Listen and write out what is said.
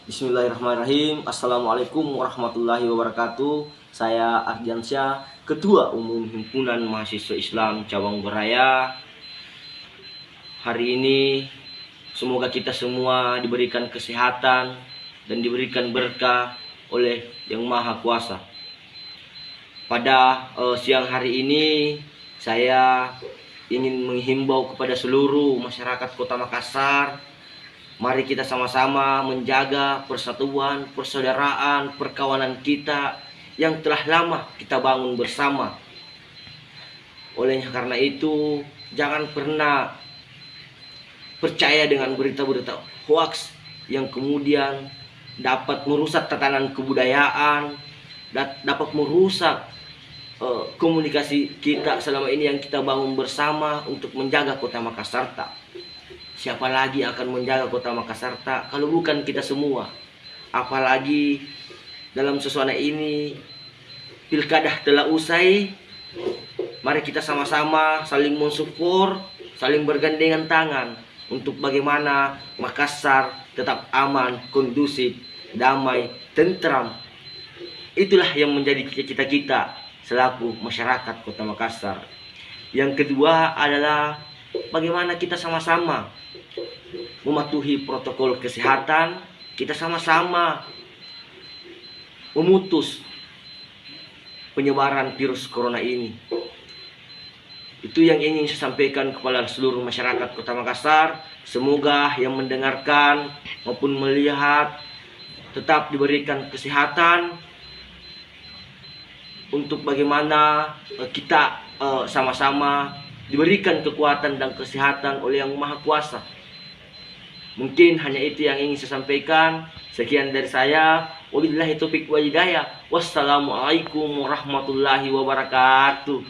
Bismillahirrahmanirrahim. Assalamualaikum warahmatullahi wabarakatuh. Saya Ardiansyah, Ketua Umum Himpunan Mahasiswa Islam Cabang Beraya. Hari ini semoga kita semua diberikan kesehatan dan diberikan berkah oleh Yang Maha Kuasa. Pada siang hari ini saya ingin menghimbau kepada seluruh masyarakat Kota Makassar. Mari kita sama-sama menjaga persatuan, persaudaraan, perkawanan kita yang telah lama kita bangun bersama. Oleh karena itu, jangan pernah percaya dengan berita-berita hoaks yang kemudian dapat merusak tatanan kebudayaan, dapat merusak komunikasi kita selama ini yang kita bangun bersama untuk menjaga Kota Makassar. Siapa lagi akan menjaga Kota Makassar kalau bukan kita semua? Apalagi dalam suasana ini pilkada telah usai. Mari kita sama-sama saling mensupport, saling bergandengan tangan untuk bagaimana Makassar tetap aman, kondusif, damai, tentram. Itulah yang menjadi cita-cita kita selaku masyarakat Kota Makassar. Yang kedua adalah bagaimana kita sama-sama mematuhi protokol kesehatan, kita sama-sama memutus penyebaran virus corona ini. Itu yang ingin saya sampaikan kepada seluruh masyarakat Kota Makassar. Semoga yang mendengarkan maupun melihat tetap diberikan kesehatan untuk bagaimana kita sama-sama diberikan kekuatan dan kesehatan oleh Yang Maha Kuasa. Mungkin hanya itu yang ingin saya sampaikan. Sekian dari saya. Wabillahi taufiq wal hidayah. Wassalamualaikum warahmatullahi wabarakatuh.